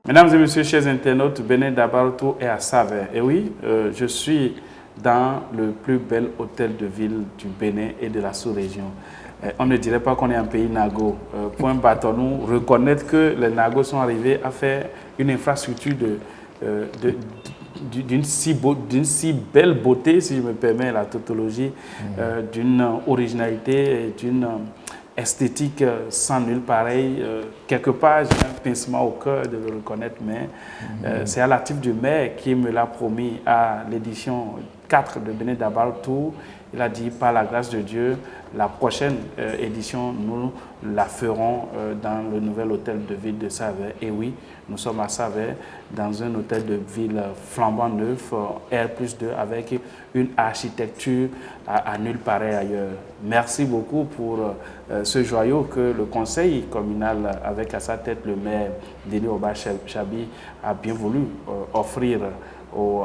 Mesdames et messieurs, chers internautes, Bénin Dabartou est à Savin. Et oui, je suis dans le plus bel hôtel de ville du Bénin et de la sous-région. On ne dirait pas qu'on est un pays Nago. Point battons-nous, reconnaître que les Nagos sont arrivés à faire une infrastructure d'une si belle beauté, si je me permets la tautologie, d'une originalité et d'une esthétique sans nul pareil. Quelque part, j'ai un pincement au cœur de le reconnaître, mais c'est Alatif du maire qui me l'a promis à l'édition 4 de Bénin Dabartou. Il a dit, par la grâce de Dieu, la prochaine édition, nous la ferons dans le nouvel hôtel de ville de Savin. Et oui, nous sommes à Savin, dans un hôtel de ville flambant neuf, R+2, avec une architecture à nulle pareil ailleurs. Merci beaucoup pour ce joyau que le conseil communal, avec à sa tête le maire Denis Oba Chabi, a bien voulu offrir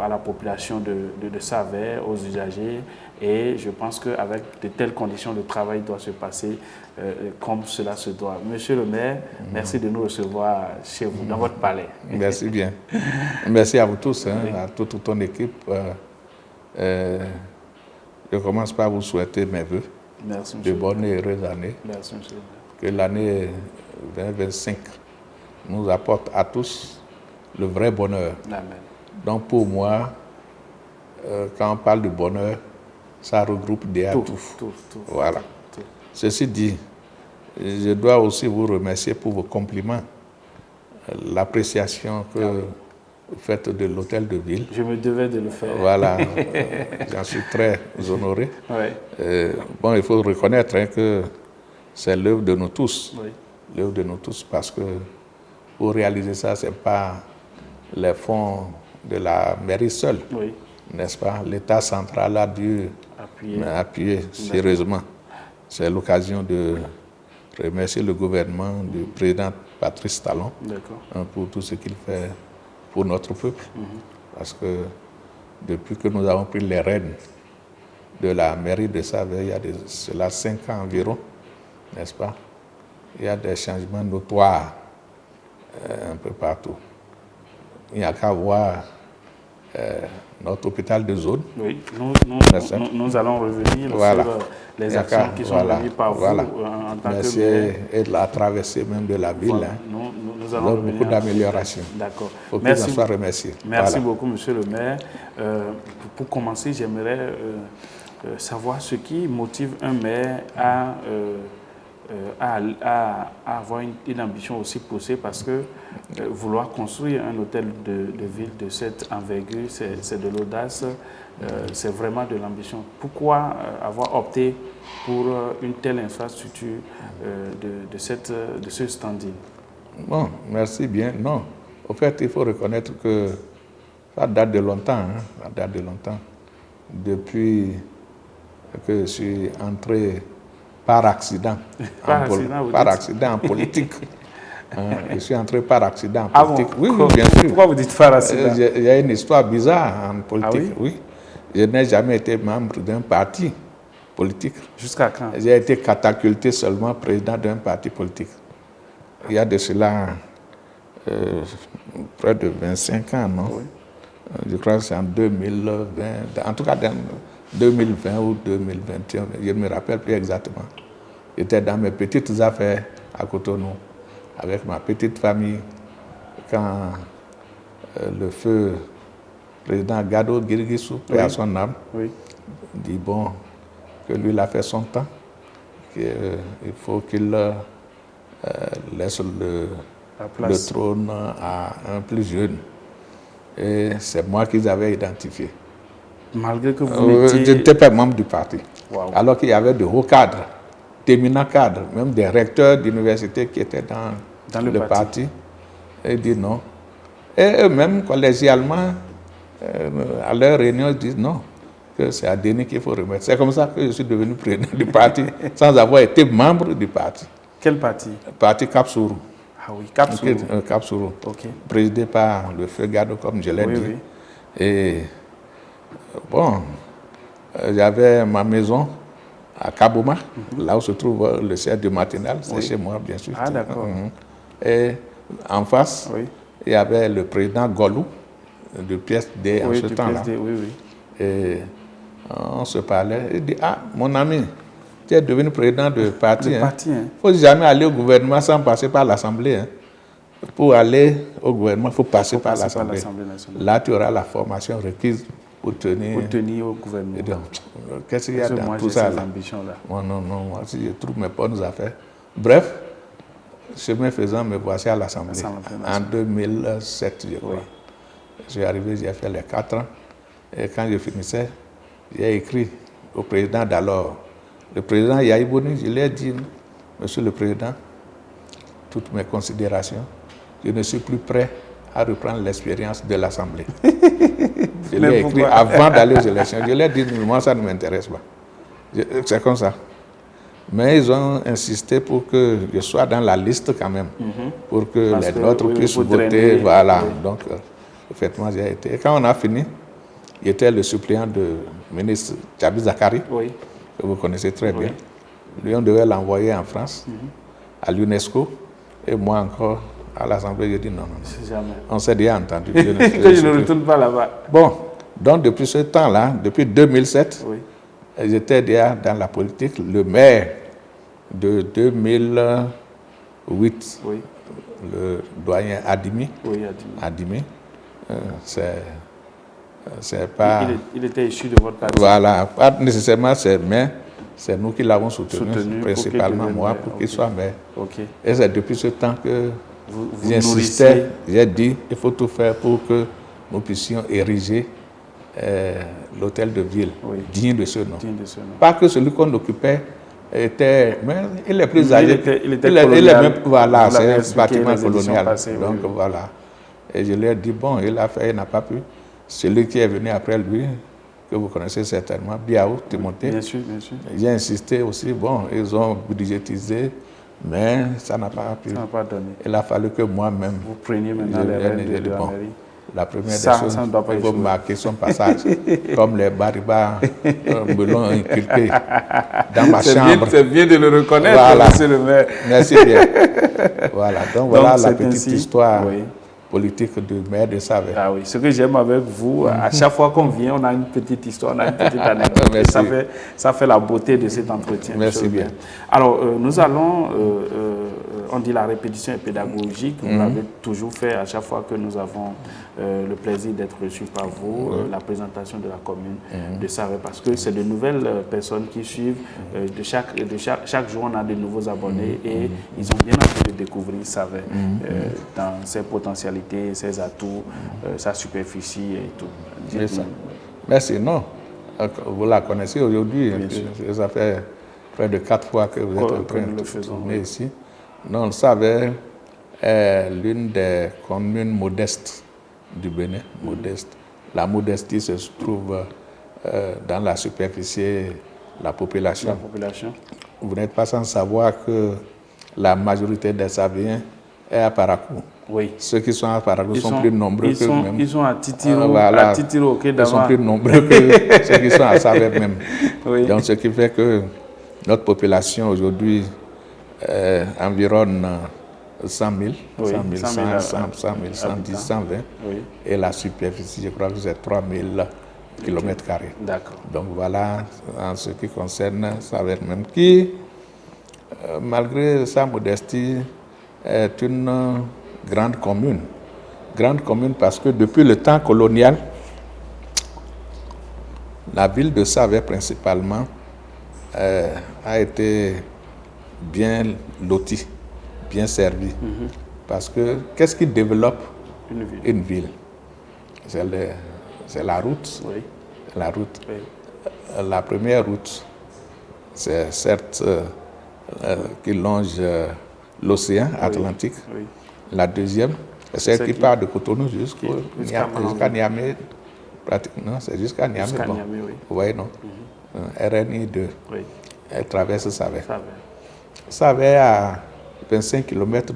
à la population de Savin, aux usagers. Et je pense qu'avec de telles conditions, le travail doit se passer comme cela se doit. Monsieur le maire, merci de nous recevoir chez vous, dans votre palais. Merci bien. Merci à vous tous, à toute ton équipe. Je commence par vous souhaiter mes vœux. Merci, de bonnes et heureuses années. Merci, monsieur le maire. Que l'année 2025 nous apporte à tous le vrai bonheur. Amen. Donc pour moi, quand on parle de bonheur, ça regroupe déjà tout. Voilà. Tout. Ceci dit, je dois aussi vous remercier pour vos compliments, l'appréciation que vous faites de l'hôtel de ville. Je me devais de le faire. Voilà, j'en suis très honoré. Ouais. Bon, il faut reconnaître que c'est l'œuvre de nous tous. Oui. L'œuvre de nous tous, parce que pour réaliser ça, ce n'est pas les fonds de la mairie seule, Oui. n'est-ce pas? L'État central a dû appuyer sérieusement. C'est l'occasion de remercier le gouvernement du président Patrice Talon pour tout ce qu'il fait pour notre peuple. Parce que depuis que nous avons pris les rênes de la mairie de Savin, il y a cela 5 ans environ, n'est-ce pas? Il y a des changements notoires un peu partout. Il n'y a qu'à voir notre hôpital de zone. Oui, nous allons revenir sur les actions qui sont menées par vous en tant que maire. Et la traversée même de la ville. Voilà. Nous allons revenir beaucoup d'améliorations. D'accord. Il faut qu'il en soit remercié. Merci beaucoup, monsieur le maire. Pour commencer, j'aimerais savoir ce qui motive un maire à avoir une ambition aussi poussée, parce que vouloir construire un hôtel de ville de cette envergure, c'est de l'audace, c'est vraiment de l'ambition. Pourquoi avoir opté pour une telle infrastructure de ce standing? Bon, merci bien. Non, au fait, il faut reconnaître que ça date de longtemps. Ça date de longtemps. Depuis que je suis entré par accident. Par accident en politique. Je suis entré par accident en politique. Oui, bien sûr. Pourquoi vous dites par accident? Il y a une histoire bizarre en politique. Oui. Je n'ai jamais été membre d'un parti politique. Jusqu'à quand? J'ai été catapulté seulement président d'un parti politique. Il y a de cela près de 25 ans, non? Oui. Je crois que c'est en 2020. En tout cas, 2020 ou 2021, je ne me rappelle plus exactement. J'étais dans mes petites affaires à Cotonou, avec ma petite famille, quand le feu président Gado Girgissou, paix à son âme, dit bon, que lui il a fait son temps, qu'il faut qu'il laisse le trône à un plus jeune. Et c'est moi qu'ils avaient identifié. Malgré que vous je n'étais pas membre du parti. Wow. Alors qu'il y avait de hauts cadres, d'éminents cadres, même des recteurs d'université qui étaient dans le parti. Et ils disent non. Et eux-mêmes, collégialement, à leur réunion, ils disent non, que c'est à Denis qu'il faut remettre. C'est comme ça que je suis devenu président du parti, sans avoir été membre du parti. Quel parti? Le parti Cap-Sourou. Ah oui, Cap-Sourou. Cap-Sourou. Okay. Présidé par le feu Gado, comme je l'ai dit. Oui. Et bon, j'avais ma maison à Kabouma, là où se trouve le siège du matinal, c'est chez moi, bien sûr. Ah, d'accord. Et en face, il y avait le président Golou, de pièce D en ce temps-là. Oui, oui. Et on se parlait. Il dit, ah, mon ami, tu es devenu président de parti. Il ne faut jamais aller au gouvernement sans passer par l'Assemblée. Hein. Pour aller au gouvernement, il faut passer par l'Assemblée. Là, tu auras la formation requise pour tenir au gouvernement. Qu'est-ce qu'il y a dans tout ça là? Moi, non, moi, si je trouve mes bonnes affaires. Bref, chemin faisant, me voici à l'Assemblée. En 2007, je crois. Oui. Je suis arrivé, j'ai fait les 4 ans. Et quand je finissais, j'ai écrit au président d'alors. Le président Yahibouni, je lui ai dit, Monsieur le Président, toutes mes considérations, je ne suis plus prêt à reprendre l'expérience de l'Assemblée. Je l'ai écrit avant d'aller aux élections. Je lui ai dit, moi, ça ne m'intéresse pas. C'est comme ça. Mais ils ont insisté pour que je sois dans la liste quand même, pour que les nôtres puissent voter. Voilà. Oui. Donc, effectivement, j'ai été. Et quand on a fini, il était le suppléant du ministre Tchabi Zakari, que vous connaissez très bien. Lui, on devait l'envoyer en France, à l'UNESCO, et moi encore à l'Assemblée. J'ai dit non. On s'est déjà entendu. Que je ne retourne pas là-bas. Bon, donc depuis ce temps-là, depuis 2007, j'étais déjà dans la politique. Le maire de 2008, le doyen Adimi, c'est pas... Il était issu de votre parti. Voilà, pas nécessairement, mais c'est nous qui l'avons soutenu principalement moi, pour qu'il soit maire. Et c'est depuis ce temps que j'insistais, j'ai dit, il faut tout faire pour que nous puissions ériger l'hôtel de ville, digne de ce nom. Pas que celui qu'on occupait était... Mais il est plus âgé. Il était colonial. Voilà, c'est un bâtiment colonial. Donc voilà. Et je lui ai dit, bon, il a fait, il n'a pas pu. Celui qui est venu après lui, que vous connaissez certainement, Biaou, Timothée. Bien sûr, bien sûr. J'ai insisté aussi, bon, ils ont budgétisé, mais ça n'a pas pu. Ça n'a pas donné. Il a fallu que moi-même... Vous preniez maintenant les rênes de la mairie. La première des choses, il faut marquer son passage, comme les baribas me l'ont inculqué dans ma chambre. C'est bien de le reconnaître, voilà. Monsieur le maire. Merci bien. Voilà, donc voilà la petite histoire politique du maire de Saverne. Ah oui, ce que j'aime avec vous, à chaque fois qu'on vient, on a une petite histoire, on a une petite anecdote. Ça fait la beauté de cet entretien. Merci bien. Alors, nous allons, on dit la répétition est pédagogique, vous l'avez toujours fait à chaque fois que nous avons le plaisir d'être reçus par vous, la présentation de la commune de Saverne, parce que c'est de nouvelles personnes qui suivent. Chaque jour, on a de nouveaux abonnés et ils ont bien envie de découvrir Saverne dans ses potentialités, ses atouts, sa superficie et tout. Merci. Non, vous la connaissez aujourd'hui. Ça fait près de 4 fois que vous êtes en train de tourner ici. Non, Saverne est l'une des communes modestes du Bénin. Modeste. La modestie se trouve dans la superficie, la population. Vous n'êtes pas sans savoir que la majorité des Saviens est à Parakou. Oui. Ceux qui sont à Parakou sont plus nombreux que même. Ils sont à Titiro, ils sont plus nombreux que ceux qui sont à Saverne même. Donc, ce qui fait que notre population aujourd'hui environne 100 000, 110, 120. Et la superficie, je crois que c'est 3 000 km². D'accord. Donc voilà, en ce qui concerne Saverne même, qui, malgré sa modestie, est une grande commune. Grande commune parce que depuis le temps colonial, la ville de Saverne principalement a été bien lotie, bien servie. Parce que qu'est-ce qui développe une ville? C'est la route. La route. La première route, c'est certes qui longe l'océan Atlantique. La deuxième, c'est celle qui part de Cotonou jusqu'à Niamey. Pratiquement, c'est jusqu'à Niamey. Vous voyez, non? RNI 2. Elle traverse Saverne. Saverne à 25 km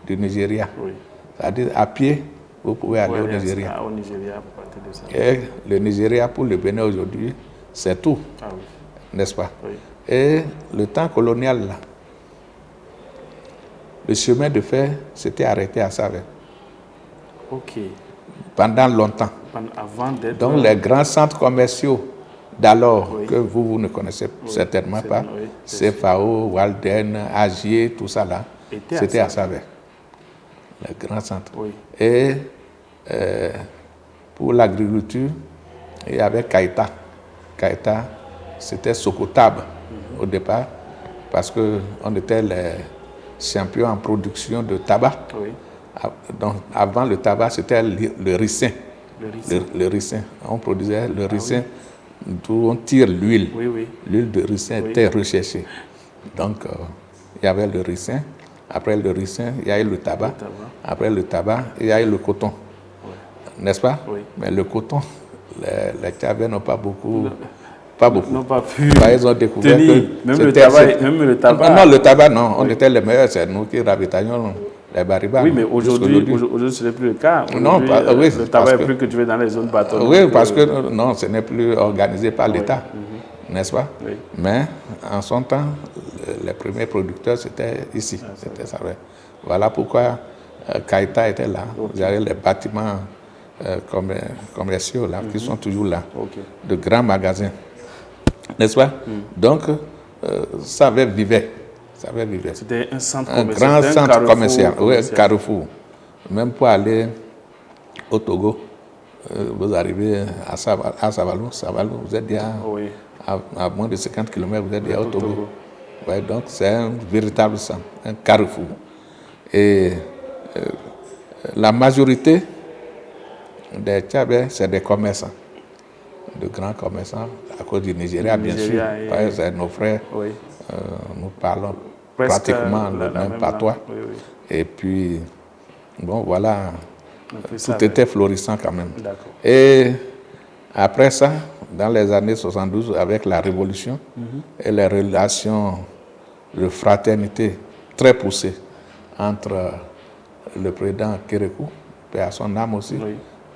du Nigeria. C'est-à-dire à pied, vous pouvez aller au Nigeria. Et le Nigeria pour le Bénin aujourd'hui, c'est tout. N'est-ce pas? Et le temps colonial, là, le chemin de fer s'était arrêté à Saverne. Ok. Pendant longtemps. Avant d'être... Donc les grands centres commerciaux d'alors, que vous ne connaissez certainement pas, CFAO, Walden, Agier, tout ça là, c'était à Savès. Les grands centres. Oui. Et pour l'agriculture, il y avait Kaita. Kaita, c'était Sokotab au départ, parce qu'on était les champions en production de tabac. Oui. Donc, avant le tabac, c'était le ricin. Le ricin. On produisait le ricin, d'où on tire l'huile. Oui, oui. L'huile de ricin était recherchée. Donc, il y avait le ricin. Après le ricin, il y a eu le tabac. Après le tabac, il y a eu le coton. Oui. N'est-ce pas? Oui. Mais le coton, les Tchadais n'ont pas beaucoup... Pas beaucoup. N'ont pas pu ils ont découvert que même le tabac. Non, le tabac, non. On était les meilleurs. C'est nous qui ravitaillons les baribas. Oui, mais aujourd'hui, ce n'est plus le cas. Non, oui, le tabac est plus cultivé dans les zones bâtonneuses. Oui, parce que non, ce n'est plus organisé par l'État. N'est-ce pas? Oui. Mais en son temps, les premiers producteurs, c'était ici. C'était ça. Voilà pourquoi Kaita était là. Vous avez les bâtiments commerciaux là, qui sont toujours là. De grands magasins. N'est-ce pas? Donc, Savès vivait. C'était un centre commercial. Un grand centre commercial. Oui, carrefour. Même pour aller au Togo, vous arrivez à Savalou, vous êtes déjà à moins de 50 km, vous êtes déjà au Togo. Ouais, donc, c'est un véritable centre, un carrefour. Et la majorité des Tchadais, c'est des commerçants, de grands commerçants, à cause du Nigeria, bien sûr. C'est nos frères, nous parlons pratiquement le même patois. Et puis, bon, voilà, tout était florissant quand même. Et après ça, dans les années 72, avec la Révolution et les relations de fraternité très poussées entre le président Kérékou, paix à son âme aussi,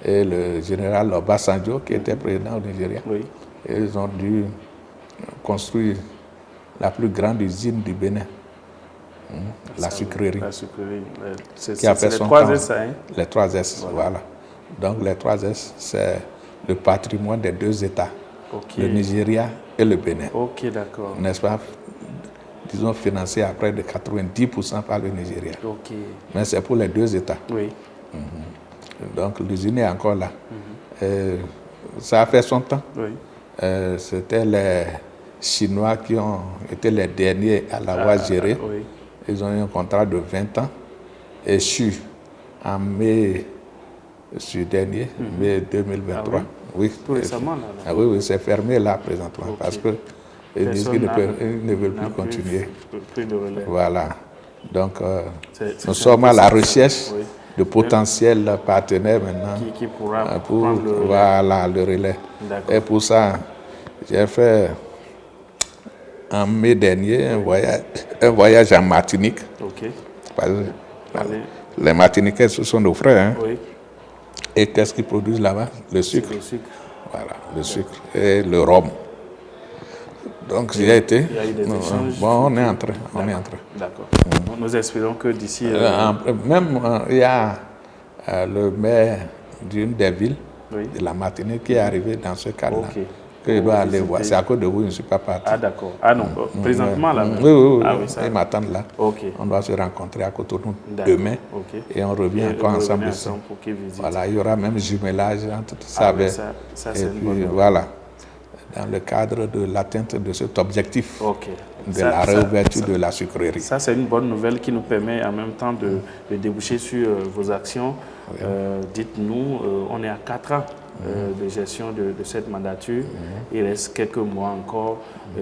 et le général Obasanjo, qui était président au Nigeria. Et ils ont dû construire la plus grande usine du Bénin, la sucrerie. Qui a fait son temps. Les 3 S, voilà. Donc les 3 S, c'est le patrimoine des 2 États, le Nigeria et le Bénin. Ok, d'accord. N'est-ce pas? Disons financé à près de 90% par le Nigeria. Mais c'est pour les 2 États. Oui. Donc l'usine est encore là. Ça a fait son temps. C'était les Chinois qui ont été les derniers à l'avoir géré. Ils ont eu un contrat de 20 ans, échu en mai dernier, mai 2023. Oui. Tout récemment, là. Oui, c'est fermé là présentement parce que ils disent qu'ils ne veulent plus continuer. Plus de relais. Voilà. Donc, nous sommes à la recherche de potentiels partenaires maintenant qui pourra pour prendre le relais. Voilà, le relais. Et pour ça, j'ai fait en mai dernier un voyage en Martinique. Parce que les Martiniquais, ce sont nos frères. Hein. Et qu'est-ce qu'ils produisent là-bas? Le sucre. Voilà, le sucre et le rhum. Donc j'y ai été. Il y a eu des échanges. Bon, on est en train. D'accord. Nous espérons que d'ici... Même il y a le maire d'une des villes de la Martinique qui est arrivé dans ce cadre-là. Que je dois aller voir. C'est à cause de vous, je ne suis pas parti. Ah d'accord. Ah non, présentement là. Oui. Ils m'attendent là. On doit se rencontrer à Cotonou demain. Et on revient encore ensemble ici. Voilà, il y aura même jumelage entre Savès et puis voilà. Dans le cadre de l'atteinte de cet objectif de la réouverture de la sucrerie. Ça, c'est une bonne nouvelle qui nous permet en même temps de déboucher sur vos actions. Dites-nous, on est à 4 ans de gestion de cette mandature. Il reste quelques mois encore.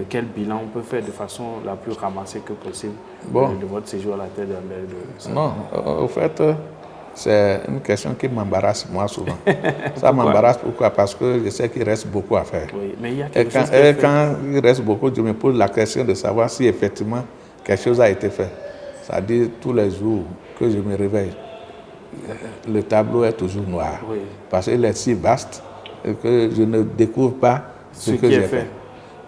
Quel bilan on peut faire de façon la plus ramassée que possible de votre séjour à la tête de la Non, au fait... C'est une question qui m'embarrasse moi souvent. Ça m'embarrasse pourquoi? Parce que je sais qu'il reste beaucoup à faire. Mais il y a quelque chose qui est fait. Quand il reste beaucoup, je me pose la question de savoir si effectivement quelque chose a été fait. C'est-à-dire tous les jours que je me réveille, le tableau est toujours noir. Parce qu'il est si vaste que je ne découvre pas ce que j'ai fait.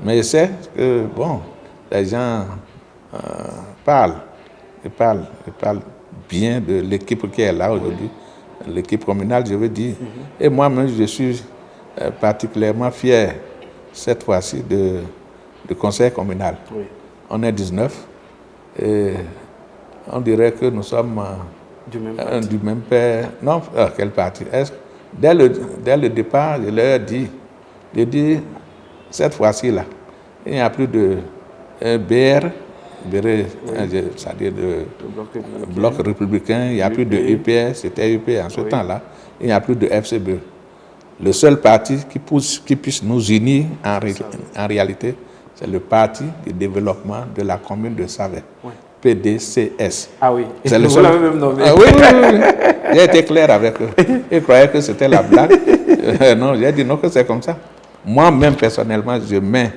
Mais je sais que, bon, les gens parlent bien de l'équipe qui est là aujourd'hui, l'équipe communale, je veux dire. Et moi-même, je suis particulièrement fier, cette fois-ci, du conseil communal. Oui. On est 19 et on dirait que nous sommes du même père. Non, quel parti? Dès le départ, je leur ai dit, cette fois-ci-là, il n'y a plus de BR, c'est-à-dire le bloc républicain, il n'y a plus de UPR, c'était UPR en ce temps-là, il n'y a plus de FCBE. Le seul parti qui puisse nous unir en réalité, c'est le Parti du développement de la commune de Savès, PDCS. Ah oui, c'est le vous l'avez même nommé. Oui. J'ai été clair avec eux. Ils croyaient que c'était la blague. Non, j'ai dit non, que c'est comme ça. Moi-même, personnellement, je mets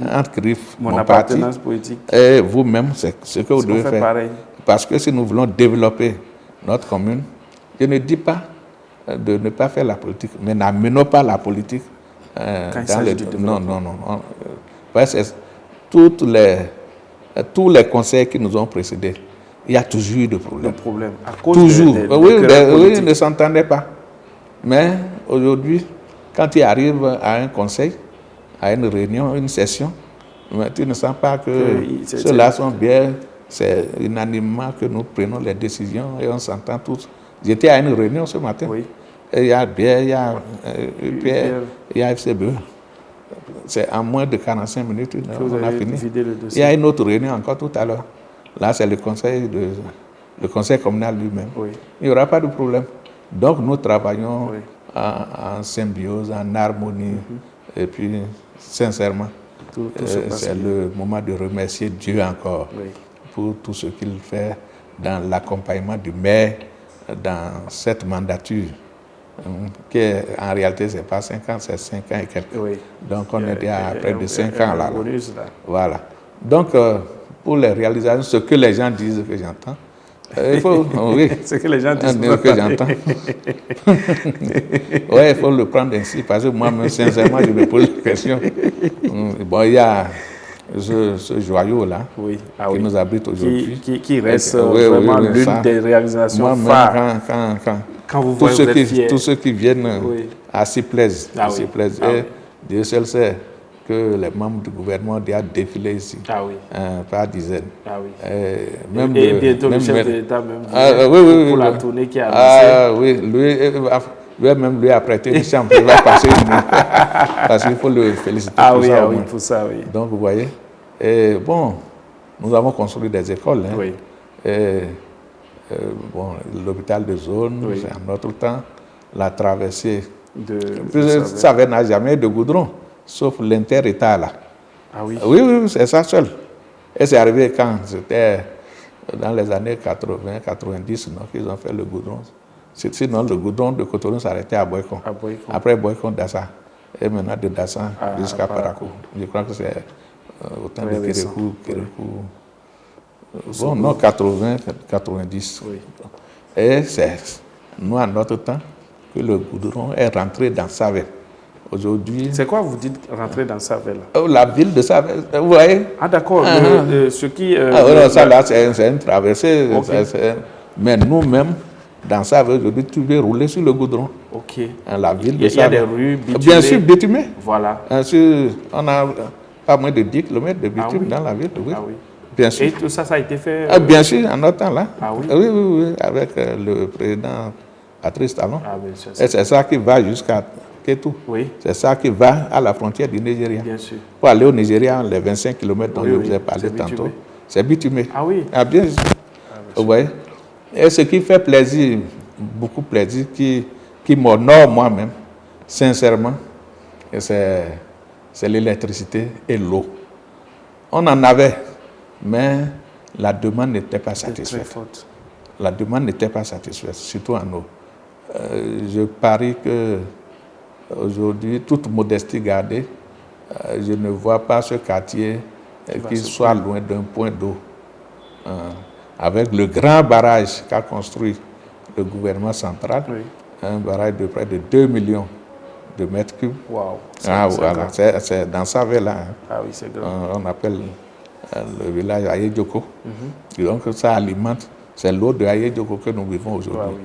entre griffes mon parti politique. Et vous-même, c'est ce que vous devez faire. Pareil. Parce que si nous voulons développer notre commune, je ne dis pas de ne pas faire la politique, mais n'amenons pas la politique dans le... Non. Tous les conseils qui nous ont précédés, il y a toujours eu de problèmes. À cause toujours. Ils ne s'entendaient pas. Mais aujourd'hui, quand tu arrives à un conseil, à une réunion, une session, tu ne sens pas que ceux-là sont bien, c'est unanimement que nous prenons les décisions et on s'entend tous. J'étais à une réunion ce matin, et il y a BR, il y a UPR, il y a FCBE. C'est en moins de 45 minutes, on a fini. Il y a une autre réunion encore tout à l'heure. Là, c'est le conseil communal lui-même. Il n'y aura pas de problème. Donc, nous travaillons en symbiose, en harmonie. Et puis, sincèrement, c'est le moment de remercier Dieu encore pour tout ce qu'il fait dans l'accompagnement du maire dans cette mandature. Qui en réalité, ce n'est pas 5 ans, c'est 5 ans et quelques. Donc, on est déjà à près de 5 ans là. Voilà. Donc, pour les réalisations, ce que les gens disent que j'entends, il faut, ce que les gens disent que j'entends. Il faut le prendre ainsi, parce que moi-même, sincèrement, je me pose la question. Bon, il y a ce joyau-là qui nous abrite aujourd'hui. Qui reste vraiment l'une des réalisations phares. Quand vous voyez tous ceux qui viennent s'y plaisent. Et Dieu seul sait que les membres du gouvernement doivent défiler ici, par dizaines. Et bientôt le chef de l'État même pour la tournée qui a annoncé. Lui a prêté une chambre, il va passer une nuit. Parce qu'il faut le féliciter pour ça. Donc vous voyez, bon, nous avons construit des écoles. L'hôpital de zone, c'est en notre temps, la traversée Savès n'a jamais de goudron, sauf l'inter-État là. Oui, c'est ça seul. Et c'est arrivé quand c'était dans les années 80, 90, qu'ils ont fait le goudron. Sinon, le goudron de Cotonou s'arrêtait à Boycon. Après Boycon, Dassa. Et maintenant de Dassa jusqu'à Parakou. Je crois que c'est autant de Kérékou. Bon, non, 80, 90. Et c'est nous, à notre temps, que le goudron est rentré dans Savès. Aujourd'hui... C'est quoi vous dites rentrer dans Savès là? La ville de Savès, vous voyez? Ah d'accord, ce qui... ça là, c'est une traversée. Mais nous-mêmes, dans Savès, aujourd'hui, tu veux rouler sur le goudron. La ville de Savès. Il y a des rues bitumées. Bien sûr, bitumées. Voilà. On a pas moins de 10 km de bitume dans la ville, Bien sûr. Et tout ça, ça a été fait bien sûr, en notre temps là. Oui, avec le président Patrice Talon. Et c'est ça qui va jusqu'à Kétou. C'est ça qui va à la frontière du Nigeria. Bien sûr. Pour aller au Nigeria, les 25 km dont je vous ai parlé tantôt, c'est bitumé. Bien sûr. Vous voyez? Et ce qui fait plaisir, beaucoup plaisir, qui m'honore moi-même, sincèrement, c'est l'électricité et l'eau. On en avait, mais la demande n'était pas satisfaite. La demande n'était pas satisfaite, surtout en eau. Je parie que aujourd'hui, toute modestie gardée, je ne vois pas ce quartier qui soit loin d'un point d'eau. Avec le grand barrage qu'a construit le gouvernement central, un barrage de près de 2 millions de mètres cubes. Voilà, c'est dans Savès là. C'est grand. On appelle le village Ayedjoko. Donc ça alimente, c'est l'eau de Ayedjoko que nous vivons aujourd'hui.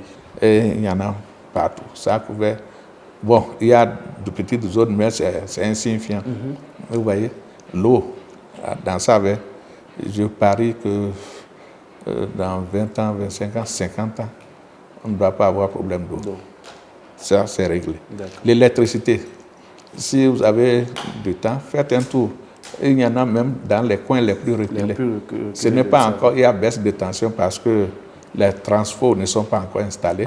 Et il y en a partout. Ça pouvait... Bon, il y a de petites zones, mais c'est insignifiant. Vous voyez, l'eau, dans ça, je parie que dans 20 ans, 25 ans, 50 ans, on ne doit pas avoir problème d'eau. Ça, c'est réglé. L'électricité, si vous avez du temps, faites un tour. Il y en a même dans les coins les plus reculés. Ce n'est pas encore, il y a baisse de tension parce que les transfos ne sont pas encore installés.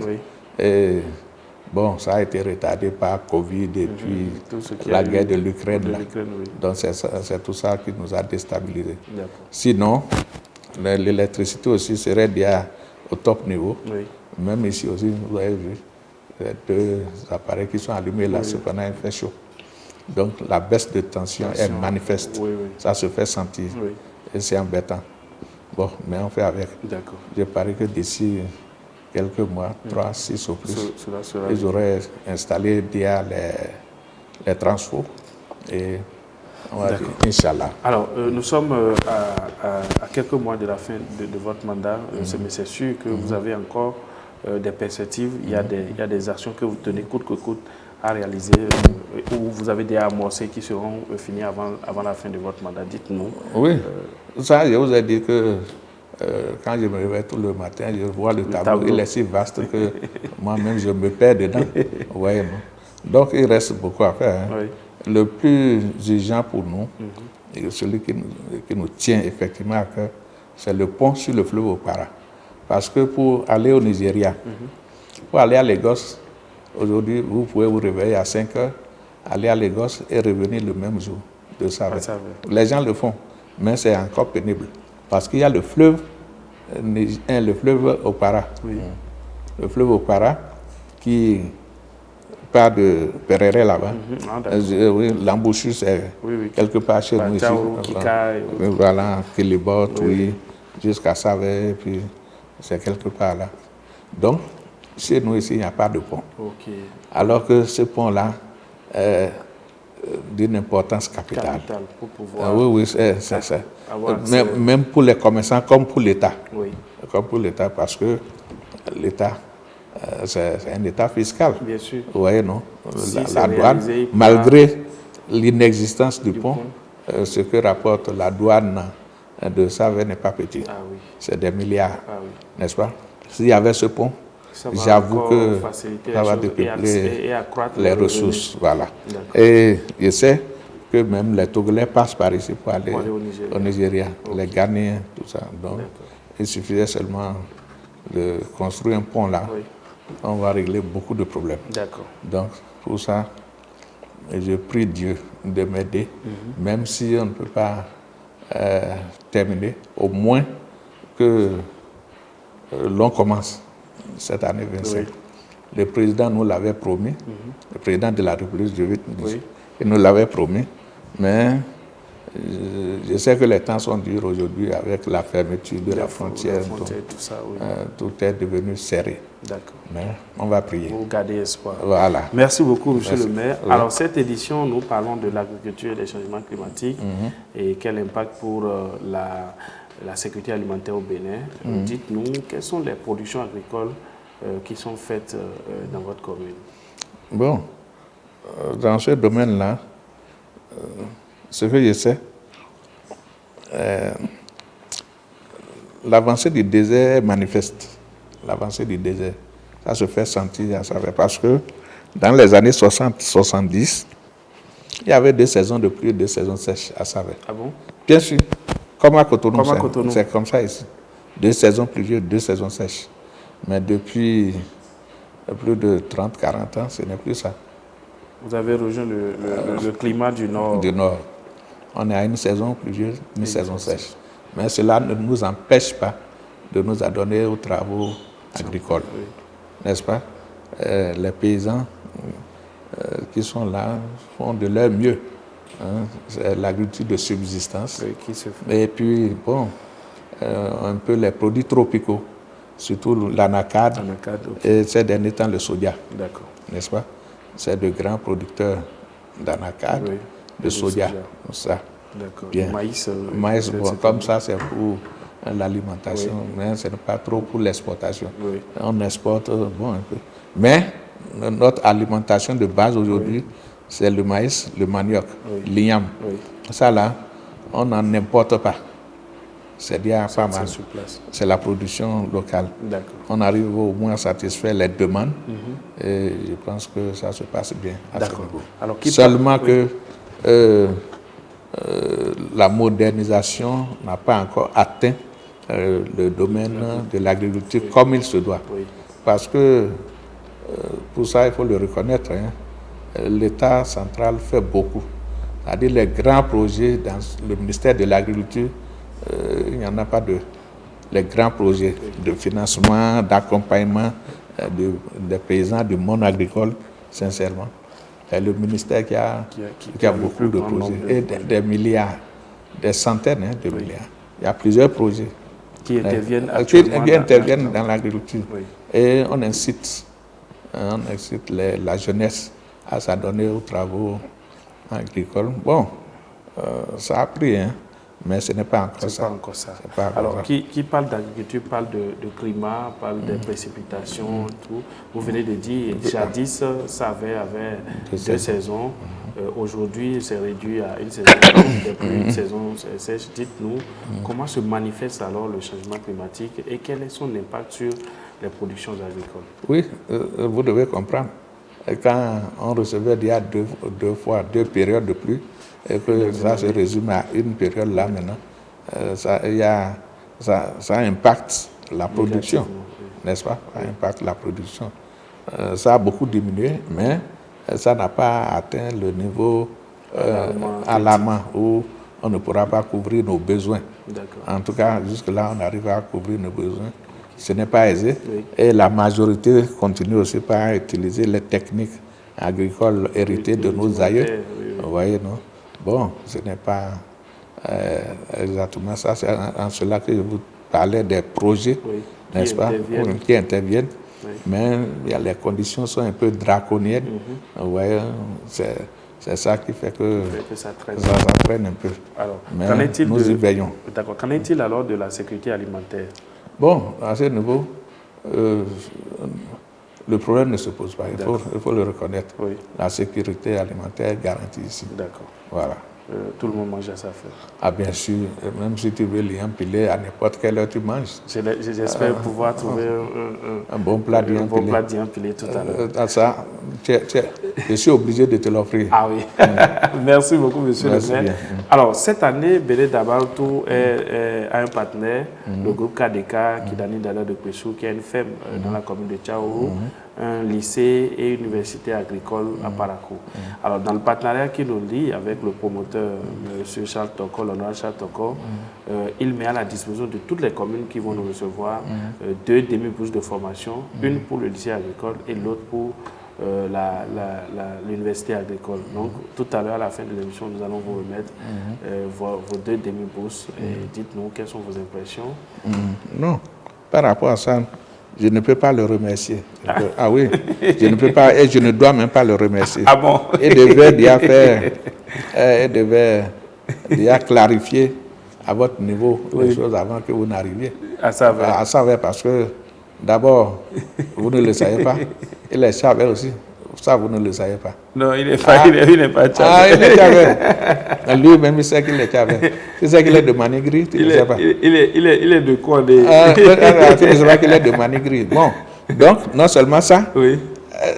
Et bon, ça a été retardé par Covid et puis la guerre de l'Ukraine. Donc c'est tout ça qui nous a déstabilisés. Sinon, l'électricité aussi serait déjà au top niveau. Même ici aussi, vous avez vu, les deux appareils qui sont allumés là, cependant il fait chaud. Donc la baisse de tension est manifeste. Ça se fait sentir. Et c'est embêtant. Bon, mais on fait avec. Je parie que d'ici quelques mois, 3, 6 ou plus, ils auraient installé déjà les transfos. Et on va dire, Inch'Allah. Alors, nous sommes à quelques mois de la fin de votre mandat, mais c'est sûr que vous avez encore des perspectives, il y a des actions que vous tenez coûte que coûte à réaliser, ou vous avez des amorcés qui seront finis avant la fin de votre mandat. Dites-nous. Oui, ça, je vous ai dit que quand je me réveille tout le matin, je vois le tableau. Il est si vaste que moi-même, je me perds dedans. Vous voyez, non? Donc, il reste beaucoup à faire. Hein. Le plus urgent pour nous, et celui qui nous tient effectivement à cœur, c'est le pont sur le fleuve Opara. Parce que pour aller au Nigeria, pour aller à Lagos, aujourd'hui, vous pouvez vous réveiller à 5 heures, aller à Lagos et revenir le même jour de Savè. Les gens le font, mais c'est encore pénible. Parce qu'il y a le fleuve Opara. Le fleuve Opara qui part de Perere là-bas. L'embouchure, c'est quelque part chez nous ici. Voilà, Kilibot, jusqu'à Savè, puis c'est quelque part là. Donc, chez nous ici, il n'y a pas de pont. Alors que ce pont-là est d'une importance capitale. Pour pouvoir c'est ça. Même pour les commerçants comme pour l'État. Comme pour l'État, parce que l'État, c'est un État fiscal. Bien sûr. Vous voyez, non? La douane, malgré l'inexistence du pont, ce que rapporte la douane de Savè n'est pas petit. C'est des milliards, n'est-ce pas? S'il y avait ce pont, j'avoue que ça va dépeupler les ressources. Voilà. Et je sais que même les Togolais passent par ici pour aller au Nigeria, les Ghanéens, tout ça. Donc, il suffisait seulement de construire un pont là. On va régler beaucoup de problèmes. Donc, pour ça, je prie Dieu de m'aider, même si on ne peut pas terminer, au moins que l'on commence cette année 25. Le président nous l'avait promis, le président de la République, il nous l'avait promis, mais je sais que les temps sont durs aujourd'hui avec la fermeture de la frontière. Tout est devenu serré. Mais on va prier. Vous gardez espoir. Voilà. Merci beaucoup, monsieur le maire. Alors, cette édition, nous parlons de l'agriculture et des changements climatiques et quel impact pour la sécurité alimentaire au Bénin. Dites-nous, quelles sont les productions agricoles qui sont faites dans votre commune? Bon, dans ce domaine-là, ce que je sais, l'avancée du désert est manifeste. L'avancée du désert, ça se fait sentir à Savè parce que dans les années 60-70, il y avait 2 saisons de pluie et 2 saisons sèches à Savè. Ah bon? Bien sûr. Comme à Cotonou, c'est comme ça ici. 2 saisons pluvieuses, 2 saisons sèches. Mais depuis plus de 30-40 ans, ce n'est plus ça. Vous avez rejoint le climat du Nord. Du Nord. On est à une saison pluvieuse, une saison sèche. Mais cela ne nous empêche pas de nous adonner aux travaux agricoles. N'est-ce pas? Les paysans qui sont là font de leur mieux. C'est l'agriculture de subsistance. Et puis, bon, un peu les produits tropicaux, surtout l'anacade, et ces derniers temps le soja. N'est-ce pas? C'est de grands producteurs d'anacade, de soja. Ça. Bien. Maïs, bon, comme ça, c'est pour l'alimentation, mais ce n'est pas trop pour l'exportation. Oui. On exporte bon un peu. Mais notre alimentation de base aujourd'hui, c'est le maïs, le manioc, l'igname. Oui. Ça là, on n'en importe pas. C'est bien pas mal. Sur place. C'est la production locale. D'accord. On arrive au moins à satisfaire les demandes et je pense que ça se passe bien. D'accord. Alors, seulement que la modernisation n'a pas encore atteint le domaine de l'agriculture comme il se doit. Oui. Parce que pour ça, il faut le reconnaître, hein, l'État central fait beaucoup. C'est-à-dire les grands projets dans le ministère de l'Agriculture, il n'y en a pas de les grands projets de financement, d'accompagnement des paysans du monde agricole, sincèrement. C'est le ministère qui a beaucoup de projets, et des milliards, des centaines de milliards. Il y a plusieurs projets qui interviennent dans l'agriculture. Oui. Et on incite la jeunesse à s'adonner aux travaux agricoles. Bon, ça a pris, hein, mais ce n'est pas encore ça. Pas encore ça. Pas encore Alors, ça. qui parle d'agriculture parle de climat, parle des précipitations, tout. Vous venez de dire, jadis, ça avait deux saisons. Aujourd'hui, c'est réduit à une saison, une saison sèche. Dites-nous, comment se manifeste alors le changement climatique et quel est son impact sur les productions agricoles? Oui, vous devez comprendre. Quand on recevait il y a deux périodes de pluie, et que ça se résume à une période là maintenant, ça impacte la production, n'est-ce pas? Ça impacte la production. Ça a beaucoup diminué, mais ça n'a pas atteint le niveau alarmant où on ne pourra pas couvrir nos besoins. En tout cas, jusque-là, on arrive à couvrir nos besoins. Ce n'est pas aisé. Et la majorité continue aussi par utiliser les techniques agricoles héritées de nos aïeux. Vous voyez, non? Bon, ce n'est pas exactement ça. C'est en cela que je vous parlais des projets, n'est-ce pas, qui interviennent. Mais les conditions sont un peu draconiennes. Vous voyez, c'est ça qui fait que ça traîne un peu. Alors, mais nous y veillons. D'accord. Qu'en est-il alors de la sécurité alimentaire? Bon, à ce niveau, le problème ne se pose pas. Il faut le reconnaître. Oui. La sécurité alimentaire est garantie ici. D'accord. Voilà. Tout le monde mange à sa faim. Ah bien sûr, même si tu veux l'igname pilé, à n'importe quelle heure tu manges. J'espère pouvoir trouver un bon plat d'igname pilé tout à l'heure. Ça, je suis obligé de te l'offrir. Ah oui. Merci beaucoup, monsieur le maire. Alors, cette année, Béné Dabaltou a un partenaire, le groupe KDK, Kidani Dada de Péchou, qui a une ferme dans la commune de Tchaourou, un lycée et une université agricole à Parakou. Alors, dans le partenariat qui nous lie avec le promoteur, M. Charles Toko, l'honorable Charles Toko, il met à la disposition de toutes les communes qui vont nous recevoir 2 demi-bourses de formation, une pour le lycée agricole et l'autre pour l'université agricole. Donc, tout à l'heure, à la fin de l'émission, nous allons vous remettre vos 2 demi-bourses. Dites-nous quelles sont vos impressions. Non, par rapport à ça, je ne peux pas le remercier. Ah oui, je ne peux pas, et je ne dois même pas le remercier. Ah bon? Il devait déjà clarifier à votre niveau les choses avant que vous n'arriviez. À savoir, parce que d'abord, vous ne le savez pas. Il le savait aussi. Ça, vous ne le savez pas. Non, il n'est pas Tchave. Ah, il est Tchave. Lui-même, il sait qu'il est Tchave. Tu sais qu'il est de Manigri, tu ne sais pas. Il est de quoi tu ne sais pas qu'il est de Manigri. Bon, donc, non seulement ça,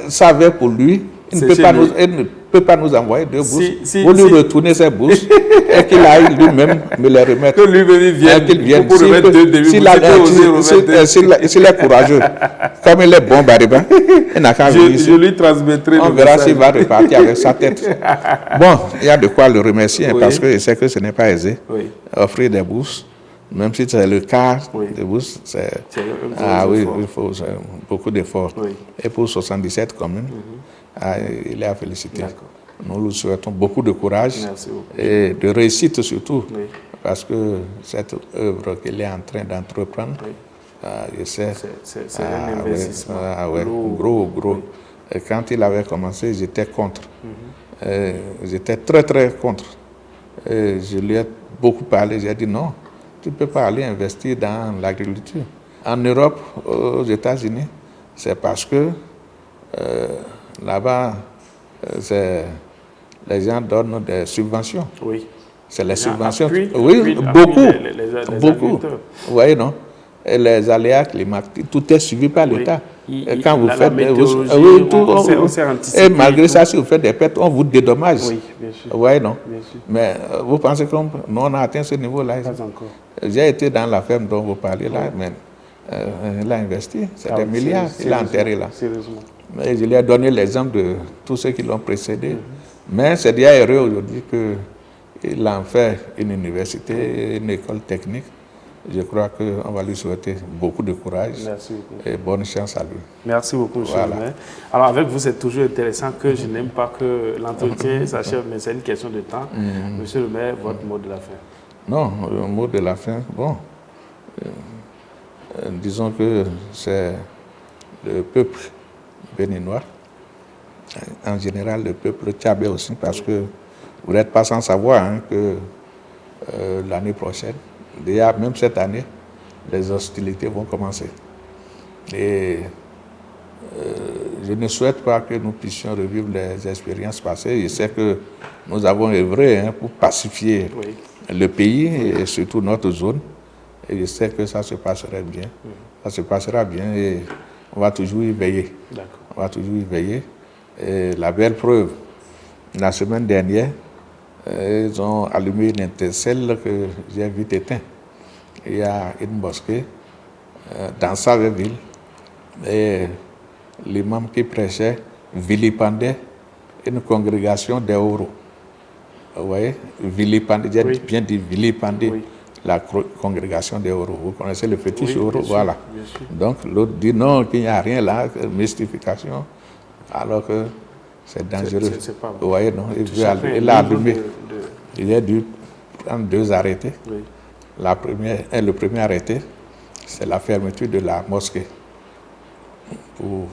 ça avait pour lui, il ne peut pas nous envoyer 2 bourses. Vous lui retournez ces bourses et qu'il aille lui-même me les remettre. Que lui-même vienne pour remettre 2 demi-bourses. S'il est courageux, comme il est bon, Bariba, il n'a qu'à venir ici. Je lui transmettrai. On verra s'il va repartir avec sa tête. Bon, il y a de quoi le remercier parce que je sais que ce n'est pas aisé. Offrir des bourses, même si c'est le quart des bourses, c'est il faut beaucoup d'efforts. Et pour 77 communes, il est à féliciter. Nous lui souhaitons beaucoup de courage et de réussite surtout, parce que cette œuvre qu'il est en train d'entreprendre, je sais, c'est un investissement gros. Et quand il avait commencé, j'étais contre. J'étais très contre. Et je lui ai beaucoup parlé, j'ai dit non, tu ne peux pas aller investir dans l'agriculture. En Europe, aux États-Unis, c'est parce que là-bas, les gens donnent des subventions. Oui. C'est les subventions. Appuient les beaucoup. Vous voyez, non? Et les aléas climatiques, tout est suivi par l'État. Et quand vous faites et malgré ça, si vous faites des pertes, on vous dédommage. Oui, bien sûr. Vous voyez, non? Bien sûr. Mais vous pensez que nous, on a atteint ce niveau-là? Pas encore. J'ai été dans la ferme dont vous parlez là, mais il a investi, c'est des milliards, il a enterré là. Sérieusement. Et je lui ai donné l'exemple de tous ceux qui l'ont précédé. Mais c'est déjà heureux aujourd'hui qu'il en fait une université, une école technique. Je crois qu'on va lui souhaiter beaucoup de courage. Merci beaucoup. Et bonne chance à lui. Merci beaucoup, monsieur le maire. Alors, avec vous, c'est toujours intéressant que je n'aime pas que l'entretien s'achève, mais c'est une question de temps. Monsieur le maire, votre mot de la fin. Non, le mot de la fin, bon, disons que c'est le peuple béninois, en général le peuple tchabé aussi, parce que vous n'êtes pas sans savoir hein, que l'année prochaine, déjà même cette année, les hostilités vont commencer. Et je ne souhaite pas que nous puissions revivre les expériences passées. Je sais que nous avons œuvré hein, pour pacifier le pays et surtout notre zone. Et je sais que ça se passerait bien. Ça se passera bien et on va toujours y veiller. On va toujours y veiller. Et la belle preuve, la semaine dernière, ils ont allumé une étincelle que j'ai vite éteinte. Il y a une mosquée dans Saveville et l'imam qui prêchait vilipendait une congrégation des Oro. Vous voyez, vilipendait, j'ai bien dit vilipendait la congrégation des Oro. Vous connaissez le fétiche Oro, voilà. Donc l'autre dit non, qu'il n'y a rien là, mystification, alors que c'est dangereux. Vous voyez, non, il a allumé. Il a dû prendre 2 arrêtés. Le premier arrêté, c'est la fermeture de la mosquée pour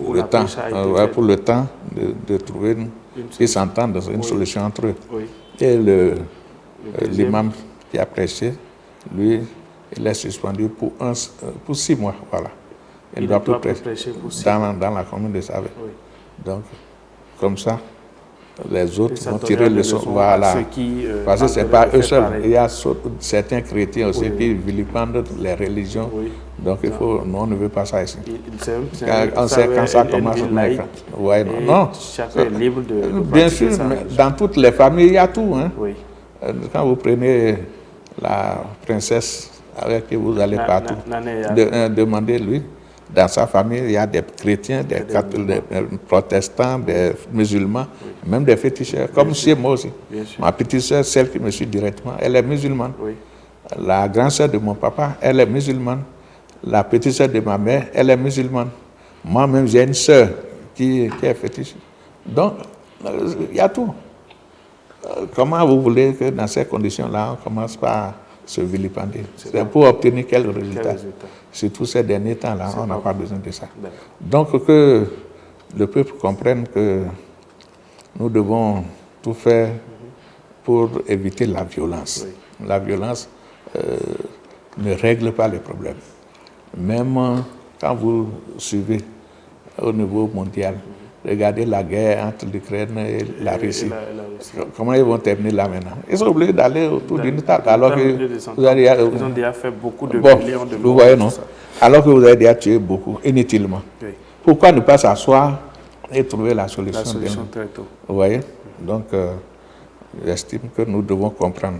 le temps de trouver qu'ils s'entendent, une solution entre eux. Et l'imam qui a prêché, lui, il est suspendu pour 6 mois. Voilà. Il ne doit plus prêcher dans la commune de Savé. Donc, comme ça, les autres vont tirer le son. Voilà. Parce que ce n'est pas eux seuls. Il y a certains chrétiens aussi qui vilipendent les religions. Donc il faut, nous, on ne veut pas ça ici. On sait quand ça commence. Non. Chacun est libre de bien sûr, mais dans toutes les familles, il y a tout. Hein. Quand vous prenez la princesse avec qui vous allez partout, demandez-lui. Dans sa famille, il y a des chrétiens, des catholiques, des protestants, des musulmans, même des féticheurs, comme chez moi aussi. Ma petite soeur, celle qui me suit directement, elle est musulmane. La grande soeur de mon papa, elle est musulmane. La petite soeur de ma mère, elle est musulmane. Moi-même, j'ai une soeur qui est fétiche. Donc, il y a tout. Comment vous voulez que dans ces conditions-là, on commence par se vilipender? C'est pour obtenir quel résultat? Surtout ces derniers temps-là, on n'a pas besoin de ça. Donc que le peuple comprenne que nous devons tout faire pour éviter la violence. La violence ne règle pas les problèmes. Même quand vous suivez au niveau mondial, regardez la guerre entre l'Ukraine et la Russie. Comment ils vont terminer là maintenant? Ils sont obligés d'aller autour d'une table. Alors que ils ont déjà fait beaucoup de millions de morts. Vous voyez, non? Alors que vous avez déjà tué beaucoup, inutilement. Pourquoi ne pas s'asseoir et trouver la solution très tôt. Vous voyez? Donc, j'estime que nous devons comprendre,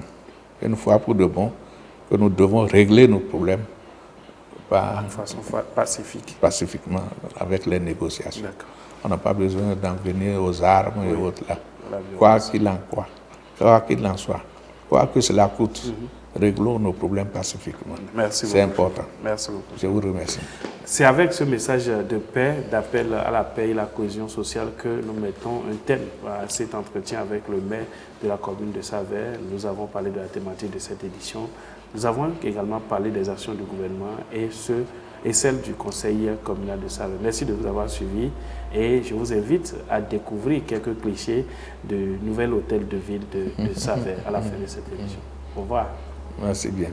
une fois pour de bon, que nous devons régler nos problèmes de façon pacifiquement, avec les négociations. On n'a pas besoin d'en venir aux armes et autres là. Quoi qu'il en soit, quoi que cela coûte, réglons nos problèmes pacifiquement. C'est important. Merci beaucoup. Je vous remercie. C'est avec ce message de paix, d'appel à la paix et la cohésion sociale que nous mettons un terme à cet entretien avec le maire de la commune de Savère. Nous avons parlé de la thématique de cette édition. Nous avons également parlé des actions du gouvernement et celles du conseil communal de Savère. Merci de nous avoir suivis et je vous invite à découvrir quelques clichés du nouvel hôtel de ville de Savère à la fin de cette émission. Au revoir. Merci bien.